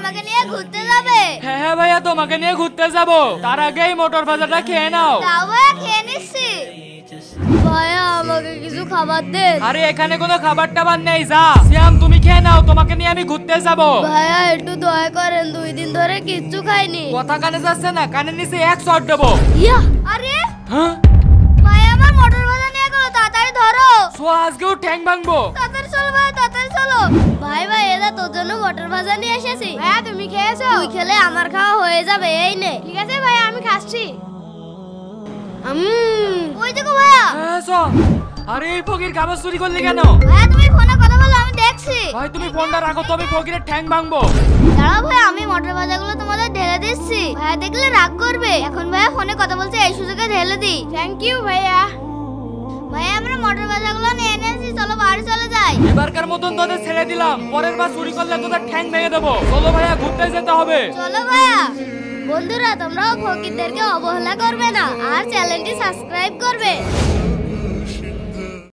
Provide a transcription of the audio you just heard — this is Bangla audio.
আমাকে নিয়ে ঘুরতে যাবে? হ্যাঁ হ্যাঁ ভাইয়া, তোমাকে নিয়ে ঘুরতে যাবো। তার আগেই মটর ভাজাটা খেয়ে নাও। তাও ভাইয়া খেয়ে নিচ্ছি। ভাইয়া আমাকে কিছু খাবার দেন। আরে এখানে কোনো খাবার টাবার নেই, যা। সিয়াম তুমি খেয়ে নাও, তোমাকে নিয়ে আমি ঘুরতে যাবো। ভাইয়া একটু দয়া করেন, 2 দিন ধরে কিচ্ছু খাইনি। কথা কানে যাচ্ছে না, কানের নিচে এক শট দেবো। ইয়া আরে হ্যাঁ ভাইয়া আমার মটর ভাজা নিয়ে গেল, তাড়াতাড়ি ধরো। সো আজকেও ঠ্যাং ভাঙবো। তাড়াতাড়ি চলো ভাই, তাড়াতাড়ি চলো। ভাই ভাই এটা তোর জন্য মটর ভাজা নিয়ে এসেছি। ভাইয়া তুমি খেয়েছো? তুই খেলে আমার খাওয়া হয়ে যাবে, এই নে। ঠিক আছে ভাইয়া, আমি খাচ্ছি। ওই দেখো ভাইয়া। হ্যাঁ সো। আরে এই ফকির খাবার চুরি করলি কেন? ভাইয়া তুমি ফোনে কথা বলো, আমি দেখছি। ভাই তুমি ফোনটা রাখো তো, আমি ফকিরের ঠ্যাং ভাঙবো। দাঁড়াও ভাইয়া, আমি মটর ভাজাগুলো তোমাদের ঢেলে দিচ্ছি। ভাইয়া দেখলে রাগ করবে। এখন ভাইয়া ফোনে কথা বলছে, এই সুযোগে ঢেলে দিই। থ্যাংক ইউ ভাইয়া। ভাইয়া আমরা মটর ভাজাগুলো নিয়ে এনেছি, চলো বাড়ি চলে যাই। এবারকার মতন তোদের ছেড়ে দিলাম, পরের বার চুরি করলে তোদের ঠ্যাং ভেঙে দেবো। চলো ভাইয়া, ঘুরতে যেতে হবে। চলো ভাইয়া। বন্ধুরা তোমরাও ফকিরদেরকে অবহেলা করবে না আর চ্যানেলটি সাবস্ক্রাইব করবে।